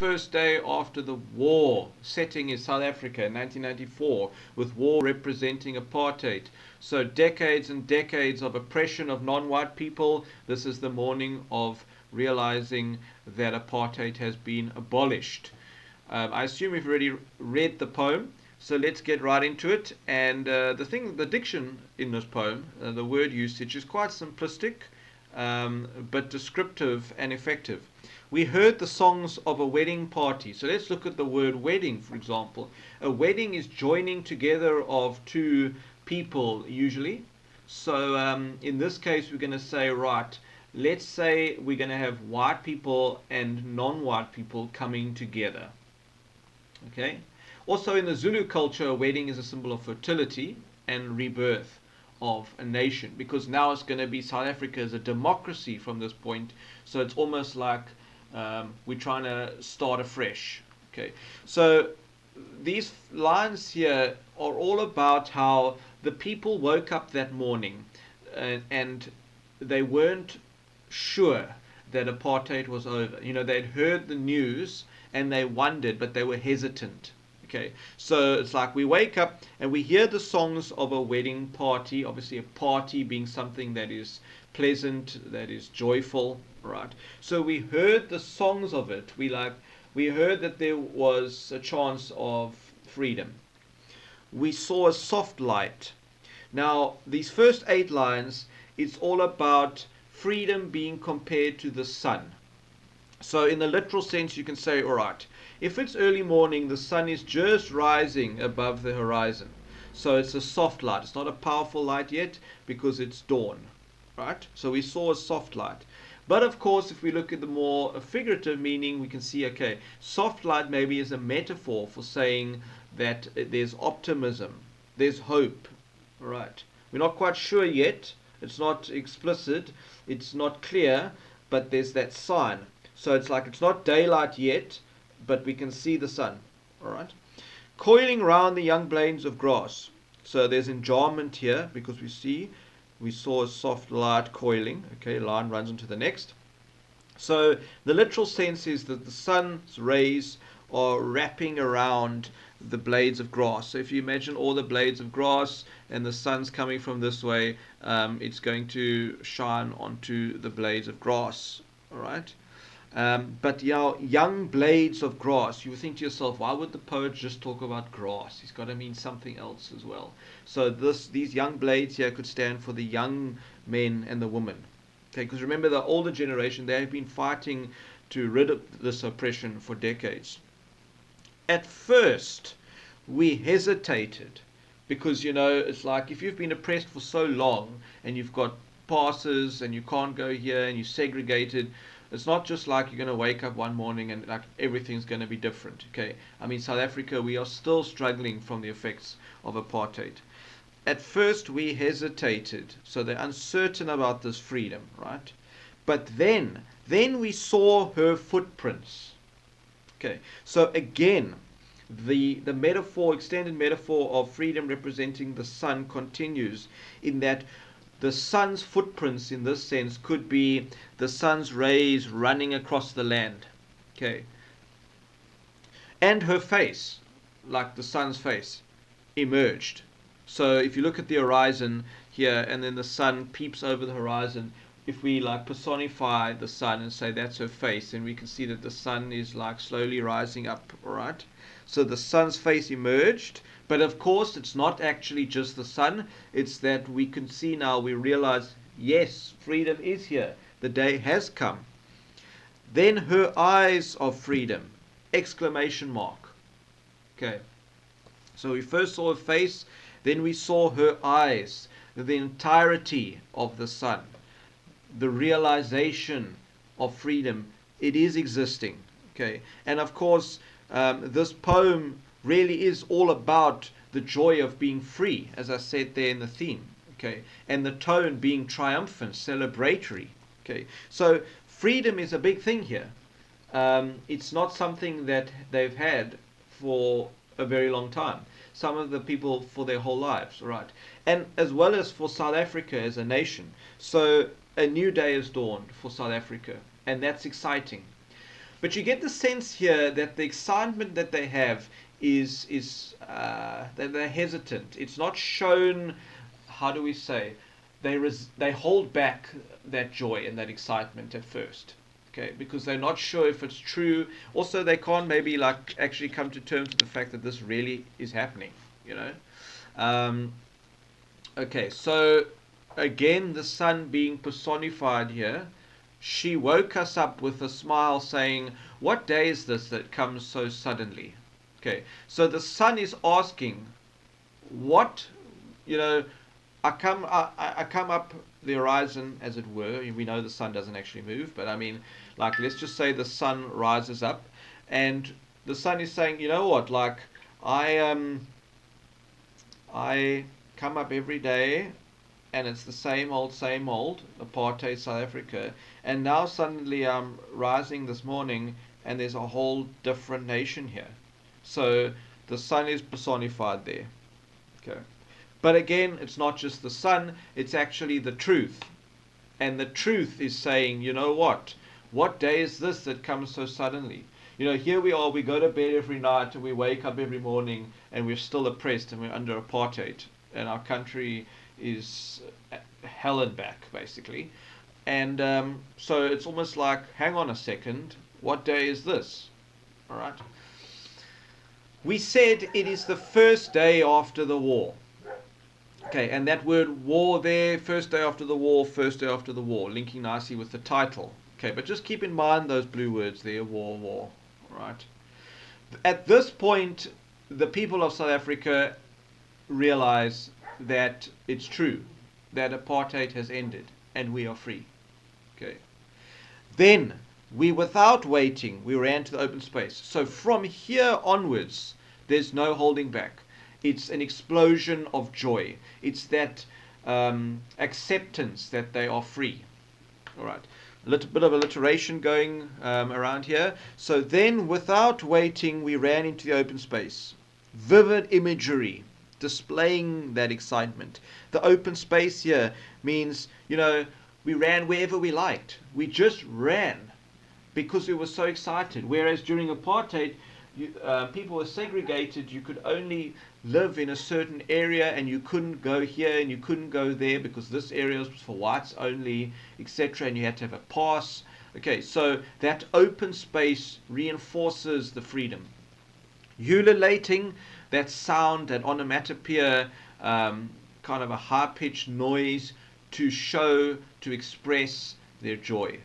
first day after the war setting in South Africa in 1994, with war representing apartheid. So decades and decades of oppression of non-white people. This is the morning of realizing that apartheid has been abolished. I assume you've already read the poem, so let's get right into it. And the diction in this poem, the word usage is quite simplistic, but descriptive and effective. We heard the songs of a wedding party. So let's look at the word wedding, for example. A wedding is joining together of two people, usually. So in this case, we're going to say, right, let's say we're going to have white people and non-white people coming together. Okay. Also in the Zulu culture, a wedding is a symbol of fertility and rebirth of a nation, because now it's going to be South Africa as a democracy from this point. So it's almost like we're trying to start afresh. Okay. So these lines here are all about how the people woke up that morning and they weren't sure that apartheid was over. You know, they'd heard the news and they wondered, but they were hesitant. Okay, so it's like we wake up and we hear the songs of a wedding party. Obviously, a party being something that is pleasant, that is joyful, right? So we heard the songs of it. We heard that there was a chance of freedom. We saw a soft light. Now, these first 8 lines, it's all about freedom being compared to the sun. So in the literal sense, you can say, all right, if it's early morning, the sun is just rising above the horizon. So it's a soft light. It's not a powerful light yet because it's dawn, right? So we saw a soft light. But of course, if we look at the more figurative meaning, we can see, okay, soft light maybe is a metaphor for saying that there's optimism, there's hope, right? We're not quite sure yet. It's not explicit. It's not clear, but there's that sign. So it's like it's not daylight yet, but we can see the sun. All right. Coiling round the young blades of grass. So there's enjambment here because we saw a soft light coiling. Okay, line runs into the next. So the literal sense is that the sun's rays are wrapping around the blades of grass. So if you imagine all the blades of grass and the sun's coming from this way, it's going to shine onto the blades of grass. All right. But young blades of grass, you think to yourself, why would the poet just talk about grass? He's got to mean something else as well. So these young blades here could stand for the young men and the women. Okay, because remember the older generation, they have been fighting to rid of this oppression for decades. At first, we hesitated because, it's like if you've been oppressed for so long and you've got passes and you can't go here and you're segregated, it's not just like you're going to wake up one morning and like everything's going to be different. Okay, I mean, South Africa, we are still struggling from the effects of apartheid. At first we hesitated, so they're uncertain about this freedom, right? But then we saw her footprints. Okay, so again, the metaphor, extended metaphor of freedom representing the sun continues in that the sun's footprints in this sense could be the sun's rays running across the land. Okay. And her face, like the sun's face, emerged. So if you look at the horizon here and then the sun peeps over the horizon, if we like personify the sun and say that's her face, then we can see that the sun is like slowly rising up, all right? So the sun's face emerged, but of course it's not actually just the sun. It's that we can see now, we realize, yes, freedom is here. The day has come. Then her eyes of freedom, exclamation mark. Okay. So we first saw her face, then we saw her eyes, the entirety of the sun, the realization of freedom. It is existing. Okay. And of course, this poem really is all about the joy of being free, as I said there in the theme, okay, and the tone being triumphant, celebratory, okay. So freedom is a big thing here. It's not something that they've had for a very long time. Some of the people for their whole lives, right, and as well as for South Africa as a nation. So a new day has dawned for South Africa, and that's exciting. But you get the sense here that the excitement that they have is that they're hesitant. It's not shown. How do we say? They hold back that joy and that excitement at first. Okay, because they're not sure if it's true. Also, they can't maybe like actually come to terms with the fact that this really is happening. You know. Um, okay, so again, the sun being personified here. She woke us up with a smile, saying, "What day is this that comes so suddenly?" Okay, so the sun is asking, what, you know, I come up the horizon, as it were. We know the sun doesn't actually move, but I mean, like, let's just say the sun rises up, and the sun is saying, you know what, like, I come up every day, and it's the same old apartheid South Africa, and now suddenly I'm rising this morning, and there's a whole different nation here. So the sun is personified there. Okay. But again, it's not just the sun, it's actually the truth. And the truth is saying, you know what? What day is this that comes so suddenly? You know, here we are, we go to bed every night and we wake up every morning and we're still oppressed and we're under apartheid. And our country is hell and back, basically. And so it's almost like, hang on a second, what day is this? All right. We said it is the first day after the war. Okay, and that word war there, first day after the war, first day after the war, linking nicely with the title. Okay, but just keep in mind those blue words there, war, war. Right. At this point, the people of South Africa realize that it's true, that apartheid has ended and we are free. Okay. Then we, without waiting, we ran to the open space. So from here onwards, there's no holding back. It's an explosion of joy. It's that acceptance that they are free. All right. A little bit of alliteration going around here. So then, without waiting, we ran into the open space. Vivid imagery displaying that excitement. The open space here means, you know, we ran wherever we liked. We just ran because we were so excited. Whereas during apartheid, people were segregated. You could only live in a certain area and you couldn't go here and you couldn't go there because this area was for whites only, etc. And you had to have a pass. Okay, so that open space reinforces the freedom. Ululating, that sound, that onomatopoeia, kind of a high-pitched noise to show, to express their joy.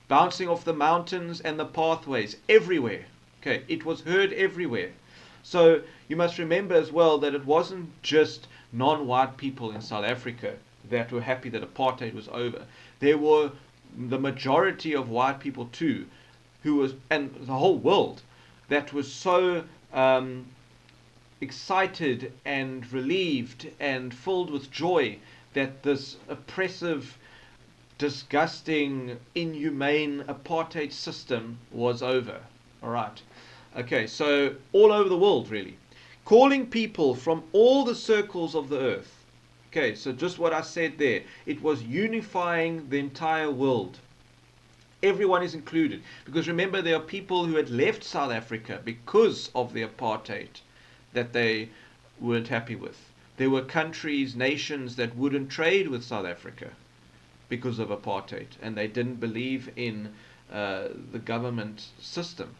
Bouncing off the mountains and the pathways everywhere. Okay, it was heard everywhere. So you must remember as well that it wasn't just non-white people in South Africa that were happy that apartheid was over. There were the majority of white people too, who was, and the whole world, that was so excited and relieved and filled with joy that this oppressive, disgusting, inhumane apartheid system was over. All right. Okay, so all over the world, really. Calling people from all the circles of the earth. Okay, so just what I said there. It was unifying the entire world. Everyone is included. Because remember, there are people who had left South Africa because of the apartheid that they weren't happy with. There were countries, nations that wouldn't trade with South Africa because of apartheid, and they didn't believe in the government system.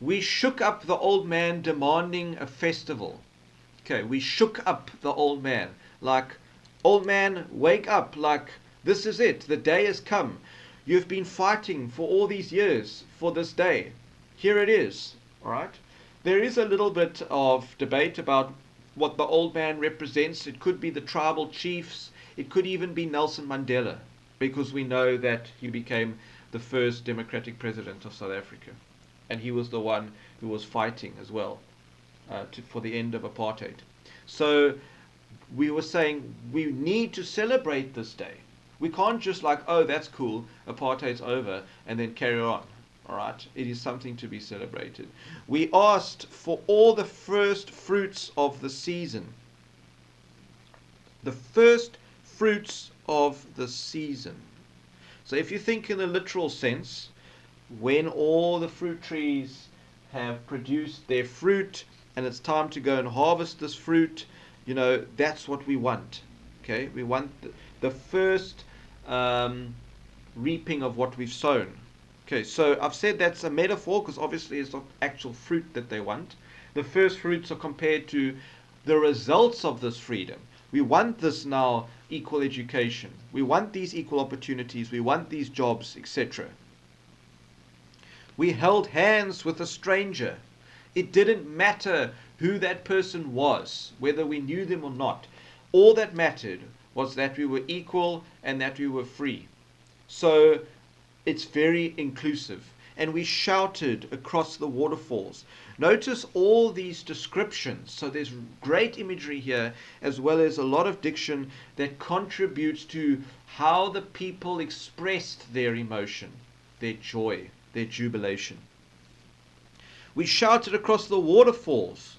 We shook up the old man demanding a festival. Okay, we shook up the old man. Like, old man, wake up. Like, this is it. The day has come. You've been fighting for all these years for this day. Here it is. All right? There is a little bit of debate about what the old man represents. It could be the tribal chiefs. It could even be Nelson Mandela, because we know that he became the first democratic president of South Africa. And he was the one who was fighting as well for the end of apartheid. So we were saying we need to celebrate this day. We can't just like, oh, that's cool, apartheid's over, and then carry on. All right, it is something to be celebrated. We asked for all the first fruits of the season. The first fruits of the season. So if you think in a literal sense, when all the fruit trees have produced their fruit and it's time to go and harvest this fruit, that's what we want. Okay, we want the first reaping of what we've sown. Okay, so I've said that's a metaphor because obviously it's not actual fruit that they want. The first fruits are compared to the results of this freedom. We want this now equal education. We want these equal opportunities. We want these jobs, etc. We held hands with a stranger. It didn't matter who that person was, whether we knew them or not. All that mattered was that we were equal and that we were free. So it's very inclusive. And we shouted across the waterfalls. Notice all these descriptions. So there's great imagery here, as well as a lot of diction that contributes to how the people expressed their emotion, their joy, their jubilation. We shouted across the waterfalls.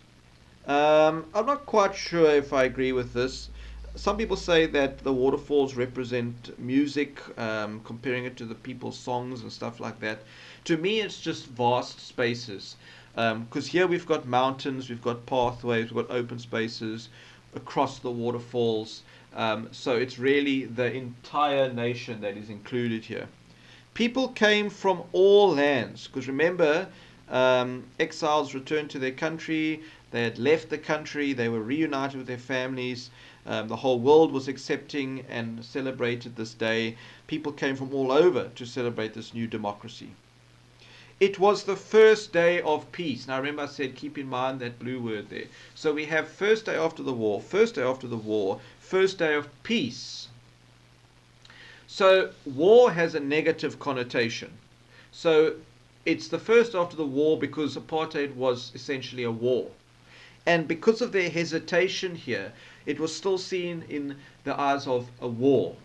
I'm not quite sure if I agree with this. Some people say that the waterfalls represent music, comparing it to the people's songs and stuff like that. To me, it's just vast spaces. Because here we've got mountains, we've got pathways, we've got open spaces across the waterfalls. So it's really the entire nation that is included here. People came from all lands, because remember, exiles returned to their country, they had left the country, they were reunited with their families. The whole world was accepting and celebrated this day. People came from all over to celebrate this new democracy. It was the first day of peace. Now remember I said keep in mind that blue word there. So we have first day after the war, first day after the war, first day of peace. So war has a negative connotation. So it's the first after the war because apartheid was essentially a war. And because of their hesitation here, it was still seen in the eyes of a war.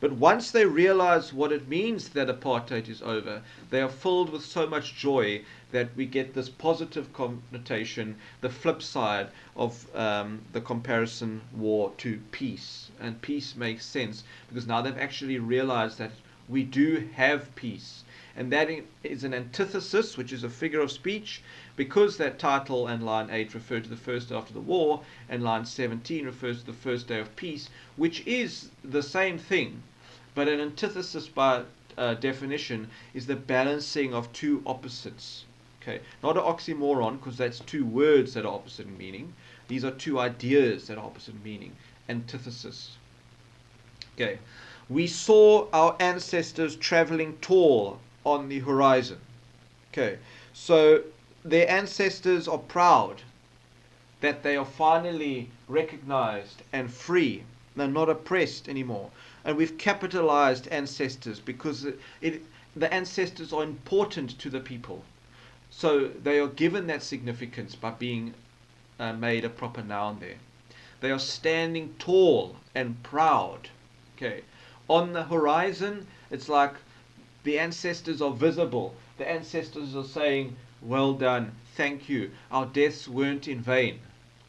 But once they realize what it means that apartheid is over, they are filled with so much joy that we get this positive connotation, the flip side of the comparison war to peace. And peace makes sense because now they've actually realized that we do have peace. And that is an antithesis, which is a figure of speech, because that title and line 8 refer to the first day after the war, and line 17 refers to the first day of peace, which is the same thing. But an antithesis by definition is the balancing of two opposites. Okay, not an oxymoron, because that's two words that are opposite in meaning. These are two ideas that are opposite in meaning. Antithesis. Okay, we saw our ancestors traveling tall on the horizon. Okay, so their ancestors are proud that they are finally recognized and free. They're not oppressed anymore. And we've capitalized ancestors because the ancestors are important to the people. So they are given that significance by being made a proper noun there. They are standing tall and proud. Okay, on the horizon, it's like the ancestors are visible. The ancestors are saying, well done, thank you. Our deaths weren't in vain.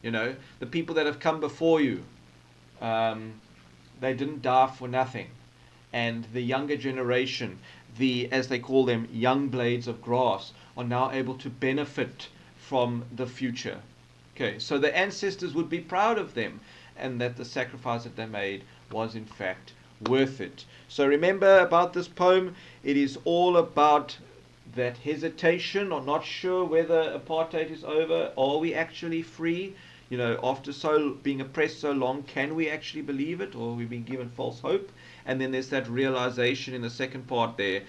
The people that have come before you, they didn't die for nothing. And the younger generation, as they call them, young blades of grass, are now able to benefit from the future. Okay, so the ancestors would be proud of them, and that the sacrifice that they made was in fact worth it. So remember about this poem, it is all about that hesitation, or not sure whether apartheid is over. Are we actually free? After being oppressed so long, can we actually believe it, or we've been given false hope? And then there's that realization in the second part there,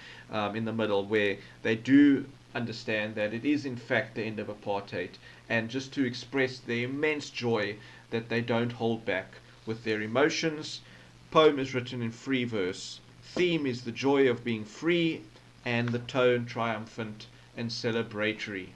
in the middle, where they do understand that it is in fact the end of apartheid, and just to express their immense joy that they don't hold back with their emotions. Poem is written in free verse. Theme is the joy of being free, and the tone triumphant and celebratory.